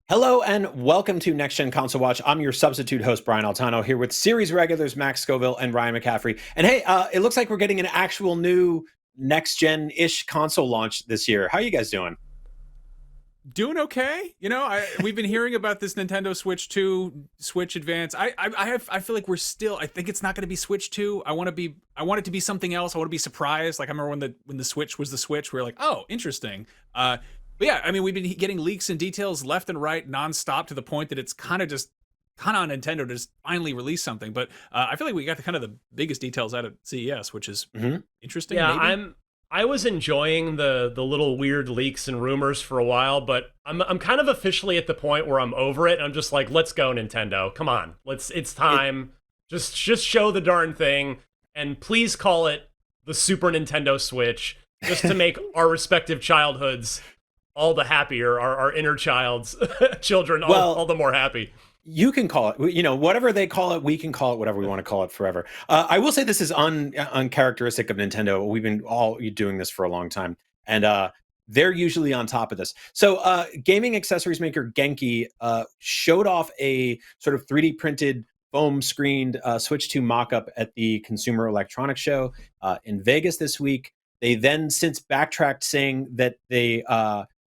Hello and welcome to Next Gen Console Watch. I'm your substitute host, Brian Altano, here with series regulars Max Scoville and Ryan McCaffrey. And hey, it looks like we're getting an actual new next gen-ish console launch this year. How are you guys doing? Doing okay. We've been hearing about this Nintendo Switch 2, Switch Advance. I feel like I think it's not going to be Switch 2. I want it to be something else. I want to be surprised. Like I remember when the Switch was the Switch, we were like, "Oh, interesting." But yeah, I mean, we've been getting leaks and details left and right nonstop to the point that it's kind of on Nintendo to just finally release something. But I feel like we got the biggest details out of CES, which is interesting. Yeah, maybe? I was enjoying the little weird leaks and rumors for a while, but I'm kind of officially at the point where I'm over it. I'm just like, let's go, Nintendo. Come on. It's time. Just show the darn thing, and please call it the Super Nintendo Switch, just to make our respective childhoods all the happier, our inner child's children all the more happy. You can call it, whatever they call it, we can call it whatever we want to call it forever. I will say this is uncharacteristic of Nintendo. We've been all doing this for a long time, and they're usually on top of this. So gaming accessories maker Genki showed off a sort of 3D printed foam screened Switch 2 mock-up at the Consumer Electronics Show in Vegas this week. They then since backtracked, saying that they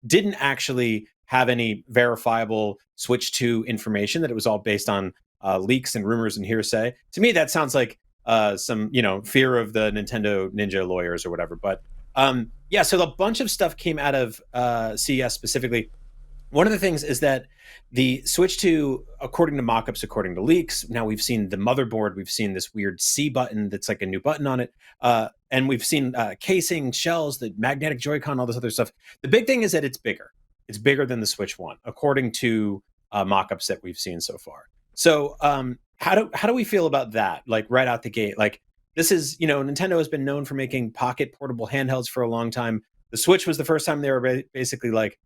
didn't actually have any verifiable Switch 2 information, that it was all based on leaks and rumors and hearsay. To me, that sounds like some, fear of the Nintendo Ninja lawyers or whatever. But yeah, so a bunch of stuff came out of CES specifically. One of the things is that the Switch 2, according to mockups, according to leaks, now we've seen the motherboard, we've seen this weird C button that's like a new button on it, and we've seen casing, shells, the magnetic Joycon, all this other stuff. The big thing is that it's bigger. It's bigger than the Switch 1, according to mockups that we've seen so far. So how do we feel about that? Like right out the gate, like this is, Nintendo has been known for making pocket portable handhelds for a long time. The Switch was the first time they were basically like,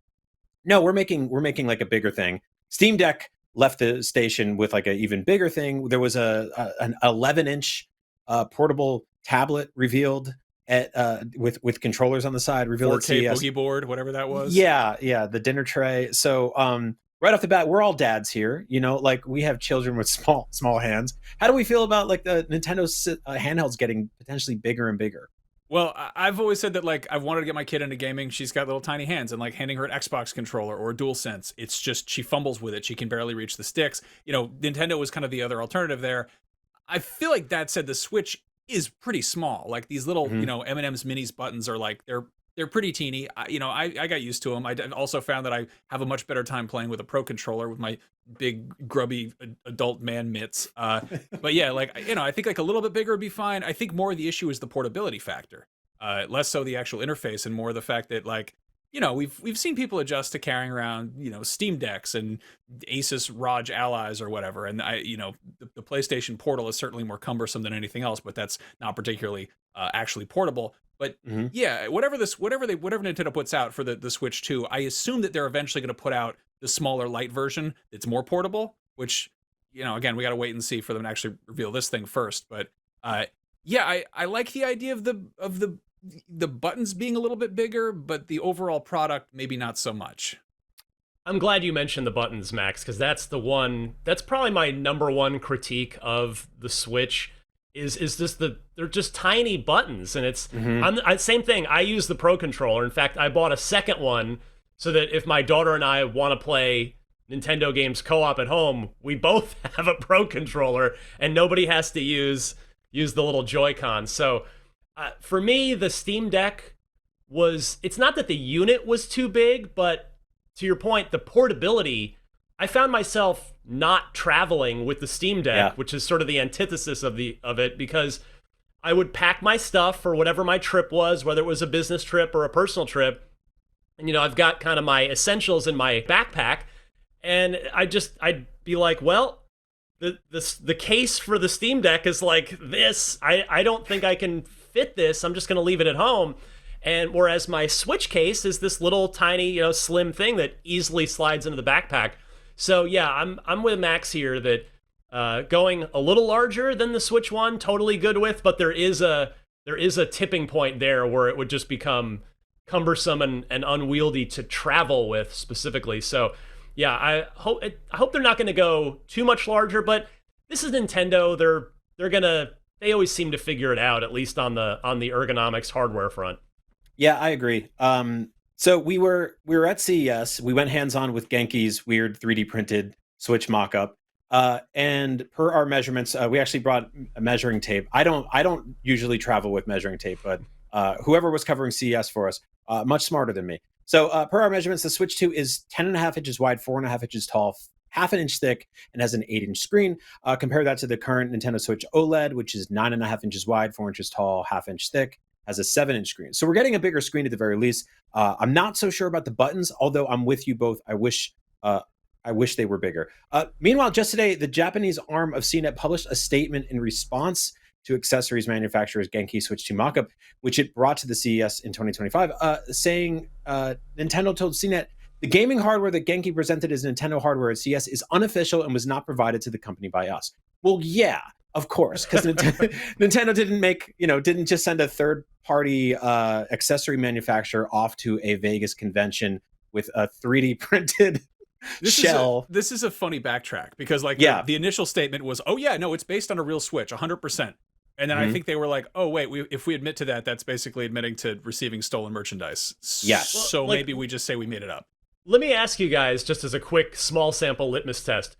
no, we're making like a bigger thing. Steam Deck left the station with like an even bigger thing. There was an 11-inch portable tablet revealed at with controllers on the side, revealed 4K at CES. boogie board, whatever that was. Yeah, the dinner tray. So right off the bat, we're all dads here. Like we have children with small hands. How do we feel about like the Nintendo handhelds getting potentially bigger and bigger? Well, I've always said that, like, I've wanted to get my kid into gaming. She's got little tiny hands, and like handing her an Xbox controller or a DualSense, it's just she fumbles with it. She can barely reach the sticks. Nintendo was kind of the other alternative there. I feel like that said, the Switch is pretty small. Like these little, M&M's minis buttons are like they're pretty teeny. I got used to them. I also found that I have a much better time playing with a Pro controller with my big grubby adult man mitts. But yeah, I think like a little bit bigger would be fine. I think more of the issue is the portability factor, less so the actual interface, and more the fact that we've seen people adjust to carrying around Steam Decks and Asus ROG allies or whatever, and the PlayStation Portal is certainly more cumbersome than anything else, but that's not particularly actually portable. But yeah, whatever Nintendo puts out for the Switch 2, I assume that they're eventually going to put out the smaller light version that's more portable, which again, we got to wait and see for them to actually reveal this thing first. But yeah, I like the idea of the buttons being a little bit bigger, but the overall product maybe not so much. I'm glad you mentioned the buttons, Max, because that's probably my number one critique of the Switch. Is just they're just tiny buttons, and it's same thing. I use the Pro controller. In fact, I bought a second one so that if my daughter and I want to play Nintendo games co-op at home, we both have a Pro controller, and nobody has to use the little Joy-Con. So for me, the Steam Deck it's not that the unit was too big, but to your point, the portability, I found myself not traveling with the Steam Deck, which is sort of the antithesis of it, because I would pack my stuff for whatever my trip was, whether it was a business trip or a personal trip. And, I've got kind of my essentials in my backpack, and I'd be like, well, the case for the Steam Deck is like this. I don't think I can fit this. I'm just going to leave it at home. And whereas my Switch case is this little tiny, slim thing that easily slides into the backpack. So yeah, I'm with Max here that going a little larger than the Switch 1, totally good with, but there is a tipping point there where it would just become cumbersome and unwieldy to travel with specifically. So Yeah, I hope they're not going to go too much larger, but this is Nintendo. They always seem to figure it out, at least on the ergonomics hardware front. Yeah, I agree. So we were at CES. We went hands on with Genki's weird 3D printed Switch mock-up. And per our measurements, we actually brought a measuring tape. I don't usually travel with measuring tape, but whoever was covering CES for us, much smarter than me. So per our measurements, the Switch 2 is 10.5 inches wide, 4.5 inches tall, half an inch thick, and has an 8-inch screen. Compare that to the current Nintendo Switch OLED, which is 9.5 inches wide, 4 inches tall, half-inch thick, has a 7-inch screen. So we're getting a bigger screen at the very least. I'm not so sure about the buttons, although I'm with you both. I wish they were bigger. Meanwhile, just today, the Japanese arm of CNET published a statement in response to accessories manufacturer's Genki Switch 2 mockup, which it brought to the CES in 2025, saying Nintendo told CNET, the gaming hardware that Genki presented as Nintendo hardware at CES is unofficial and was not provided to the company by us. Well, yeah, of course, because Nintendo didn't just send a third-party accessory manufacturer off to a Vegas convention with a 3D printed shell. This is a funny backtrack because the initial statement was, oh yeah, no, it's based on a real Switch, 100%. And then I think they were like, oh wait, if we admit to that, that's basically admitting to receiving stolen merchandise. Yes. So maybe we just say we made it up. Let me ask you guys, just as a quick small sample litmus test,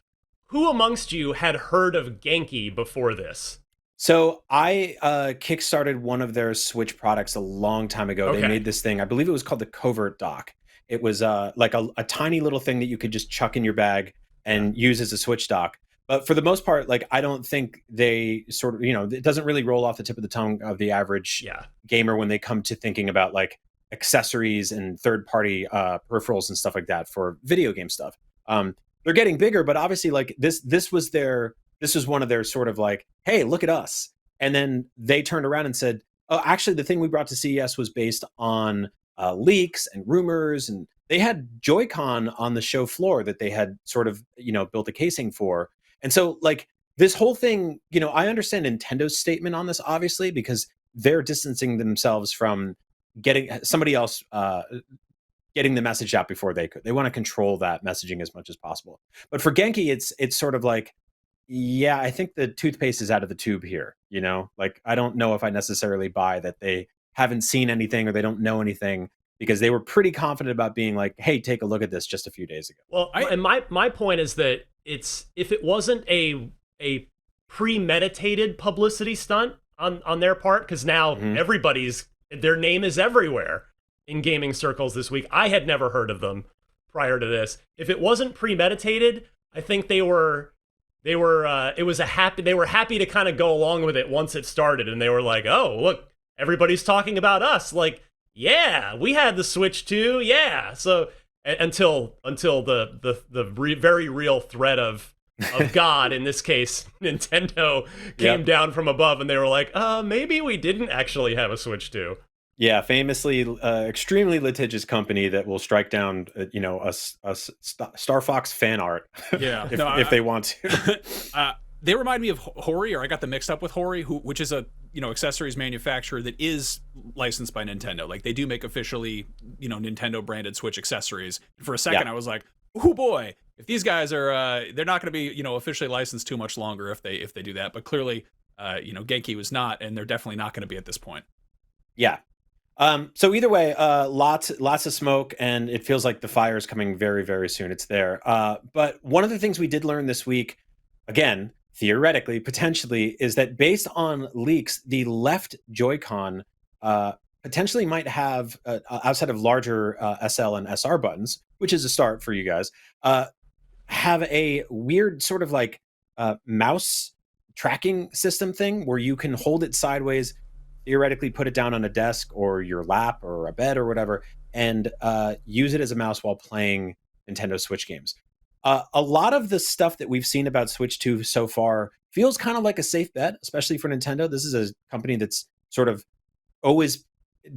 who amongst you had heard of Genki before this? So I kickstarted one of their Switch products a long time ago. Okay. They made this thing, I believe it was called the Covert Dock. It was like a tiny little thing that you could just chuck in your bag and use as a Switch dock. But for the most part, like, I don't think they sort of, it doesn't really roll off the tip of the tongue of the average gamer when they come to thinking about like accessories and third-party peripherals and stuff like that for video game stuff. They're getting bigger, but obviously like this was one of their sort of like, hey, look at us. And then they turned around and said, oh, actually the thing we brought to CES was based on leaks and rumors, and they had Joycon on the show floor that they had sort of built a casing for. And so like this whole thing, I understand Nintendo's statement on this, obviously, because they're distancing themselves from getting somebody else getting the message out before they could. They want to control that messaging as much as possible. But for Genki, it's sort of like, yeah, I think the toothpaste is out of the tube here. Like, I don't know if I necessarily buy that they haven't seen anything or they don't know anything, because they were pretty confident about being like, hey, take a look at this just a few days ago. Well, and my point is that if it wasn't a premeditated publicity stunt on their part, because now their name is everywhere in gaming circles this week. I had never heard of them prior to this. If it wasn't premeditated, I think they were happy to kind of go along with it once it started, and they were like, oh, look, everybody's talking about us. Like, yeah, we had the Switch too. Yeah. So until the very real threat of God, in this case, Nintendo, came down from above, and they were like, maybe we didn't actually have a Switch 2. Yeah, famously extremely litigious company that will strike down, a Star Fox fan art. Yeah, if they want to. They remind me of Hori, or I got them mixed up with Hori, which is a accessories manufacturer that is licensed by Nintendo. Like, they do make officially Nintendo branded Switch accessories. For a second, I was like, oh boy, if these guys are they're not going to be officially licensed too much longer if they do that. But clearly, Genki was not, and they're definitely not going to be at this point. Yeah. So either way, lots of smoke, and it feels like the fire is coming very, very soon. It's there. But one of the things we did learn this week, again, theoretically, potentially, is that based on leaks, the left Joy-Con potentially might have, outside of larger SL and SR buttons, which is a start for you guys, have a weird sort of like mouse tracking system thing where you can hold it sideways, theoretically put it down on a desk or your lap or a bed or whatever, and use it as a mouse while playing Nintendo Switch games. A lot of the stuff that we've seen about Switch 2 so far feels kind of like a safe bet, especially for Nintendo. This is a company that's sort of always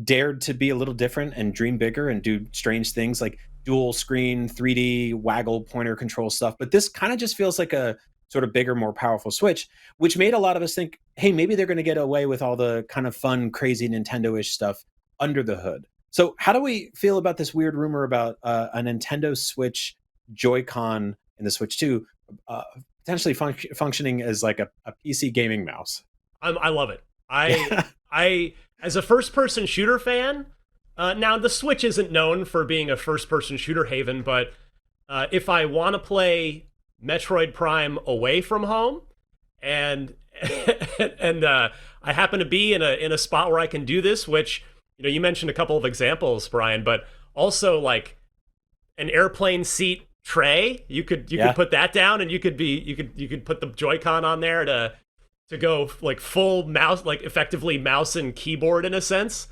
dared to be a little different and dream bigger and do strange things like dual screen, 3D, waggle pointer control stuff. But this kind of just feels like a sort of bigger, more powerful Switch, which made a lot of us think, hey, maybe they're going to get away with all the kind of fun, crazy Nintendo-ish stuff under the hood. So how do we feel about this weird rumor about a Nintendo Switch Mm-hmm. Joycon in the Switch 2 potentially functioning as like a PC gaming mouse. I love it. I as a first-person shooter fan. Now the Switch isn't known for being a first-person shooter haven, but if I want to play Metroid Prime away from home, and and I happen to be in a spot where I can do this, which you mentioned a couple of examples, Brian, but also like an airplane seat tray, you could put that down, and you could put the Joy-Con on there to go like full mouse, like effectively mouse and keyboard in a sense.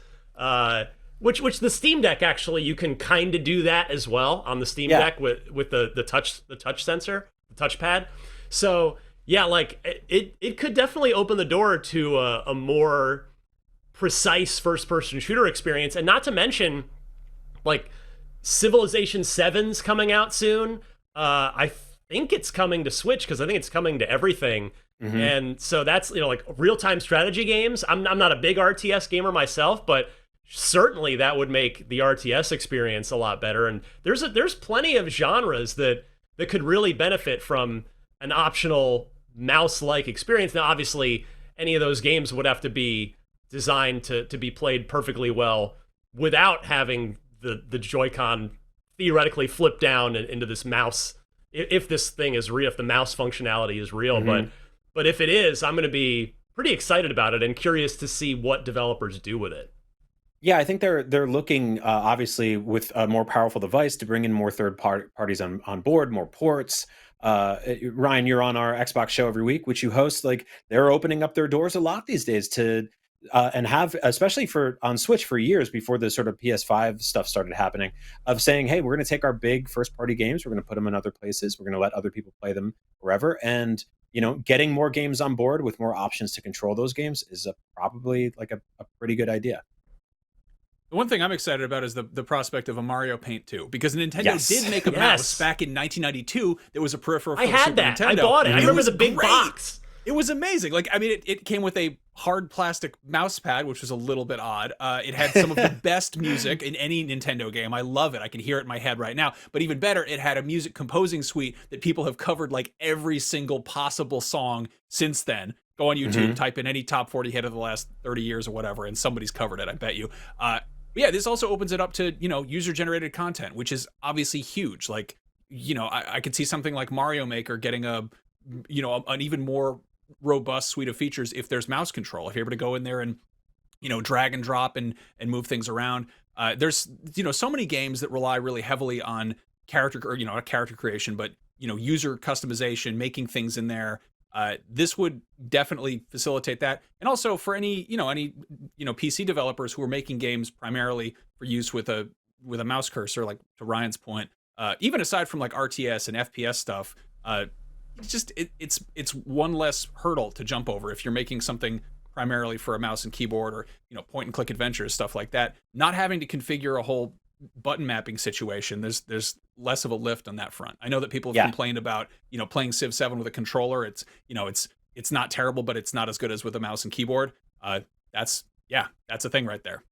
Which the Steam Deck, actually, you can kind of do that as well on the Steam Deck with the touch sensor, the touchpad. So yeah, like it could definitely open the door to a more precise first-person shooter experience, and not to mention like Civilization 7's coming out soon. I think it's coming to Switch because I think it's coming to everything. Mm-hmm. And so that's like real-time strategy games. I'm not a big RTS gamer myself, but certainly that would make the RTS experience a lot better. And there's plenty of genres that could really benefit from an optional mouse-like experience. Now, obviously, any of those games would have to be designed to be played perfectly well without having the Joy-Con theoretically flip down into this mouse. If this thing is real, if the mouse functionality is real, mm-hmm. but if it is, I'm going to be pretty excited about it and curious to see what developers do with it. Yeah, I think they're looking obviously with a more powerful device to bring in more third parties on board, more ports. Ryan, you're on our Xbox show every week, which you host. Like they're opening up their doors a lot these days to and have, especially on Switch for years before the sort of PS5 stuff started happening, of saying, hey, we're going to take our big first party games, we're going to put them in other places, we're going to let other people play them wherever, and getting more games on board with more options to control those games is probably like a pretty good idea. The one thing I'm excited about is the prospect of a Mario Paint 2, because Nintendo did make a mouse back in 1992 that was a peripheral for the Super Nintendo. I bought it. I remember the big box. It was amazing. Like, I mean, it came with a hard plastic mouse pad, which was a little bit odd. It had some of the best music in any Nintendo game. I love it. I can hear it in my head right now. But even better, it had a music composing suite that people have covered like every single possible song since then. Go on YouTube, mm-hmm. type in any top 40 hit of the last 30 years or whatever, and somebody's covered it, I bet you. Yeah, this also opens it up to, user-generated content, which is obviously huge. Like, I could see something like Mario Maker getting an even more robust suite of features if there's mouse control. If you're able to go in there and, drag and drop and move things around. There's, so many games that rely really heavily on character, or, not character creation, but, user customization, making things in there. This would definitely facilitate that. And also for any PC developers who are making games primarily for use with a mouse cursor, like to Ryan's point, even aside from like RTS and FPS stuff, it's one less hurdle to jump over if you're making something primarily for a mouse and keyboard, or point and click adventures, stuff like that. Not having to configure a whole button mapping situation, there's less of a lift on that front. I know that people have complained about playing Civ 7 with a controller. It's not terrible, but it's not as good as with a mouse and keyboard. That's a thing right there.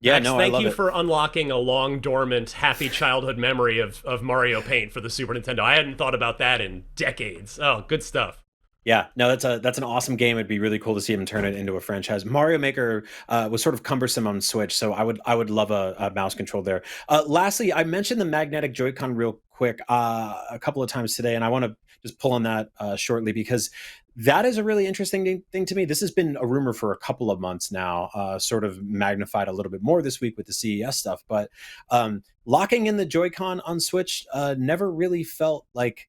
Yeah, Max, thank you for unlocking a long dormant happy childhood memory of Mario Paint for the Super Nintendo. I hadn't thought about that in decades. Oh, good stuff. Yeah, no, that's an awesome game. It'd be really cool to see him turn it into a franchise. Mario Maker was sort of cumbersome on Switch, so I would love a mouse control there. Lastly, I mentioned the magnetic Joy-Con real quick a couple of times today, and I want to just pull on that shortly, because that is a really interesting thing to me. This has been a rumor for a couple of months now, sort of magnified a little bit more this week with the CES stuff. But locking in the Joy-Con on Switch never really felt like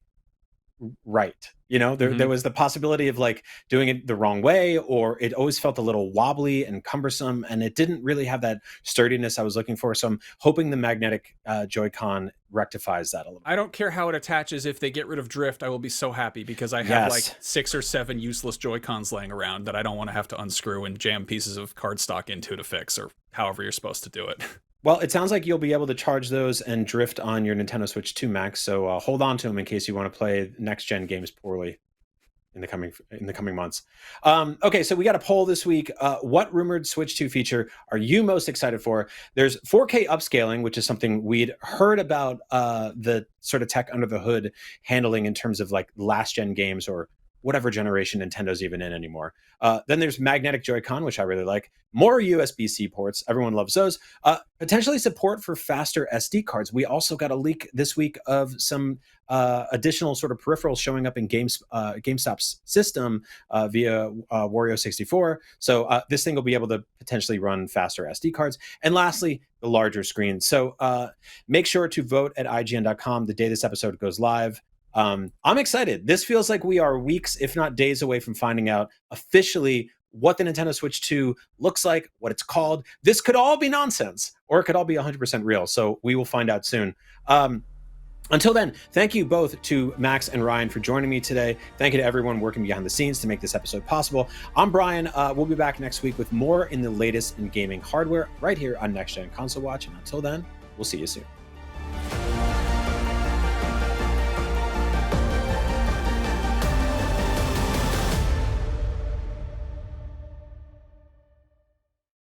right. There was the possibility of like doing it the wrong way, or it always felt a little wobbly and cumbersome, and it didn't really have that sturdiness I was looking for. So I'm hoping the magnetic Joy-Con rectifies that a little bit. I don't care how it attaches. If they get rid of drift, I will be so happy, because I have like 6 or 7 useless Joy-Cons laying around that I don't want to have to unscrew and jam pieces of cardstock into to fix, or however you're supposed to do it. Well, it sounds like you'll be able to charge those and drift on your Nintendo Switch 2, Max. So hold on to them in case you want to play next-gen games poorly in the coming months. Okay, so we got a poll this week. What rumored Switch 2 feature are you most excited for? There's 4K upscaling, which is something we'd heard about the sort of tech under the hood handling in terms of like last gen games or whatever generation Nintendo's even in anymore. Then there's magnetic Joycon, which I really like. More USB-C ports. Everyone loves those. Potentially support for faster SD cards. We also got a leak this week of some additional sort of peripherals showing up in GameStop's system via Wario 64. So this thing will be able to potentially run faster SD cards. And lastly, the larger screen. So make sure to vote at IGN.com the day this episode goes live. I'm excited. This feels like we are weeks, if not days away from finding out officially what the Nintendo Switch 2 looks like, what it's called. This could all be nonsense, or it could all be 100% real. So we will find out soon. Until then, thank you both to Max and Ryan for joining me today. Thank you to everyone working behind the scenes to make this episode possible. I'm Brian. We'll be back next week with more in the latest in gaming hardware right here on Next Gen Console Watch. And until then, we'll see you soon.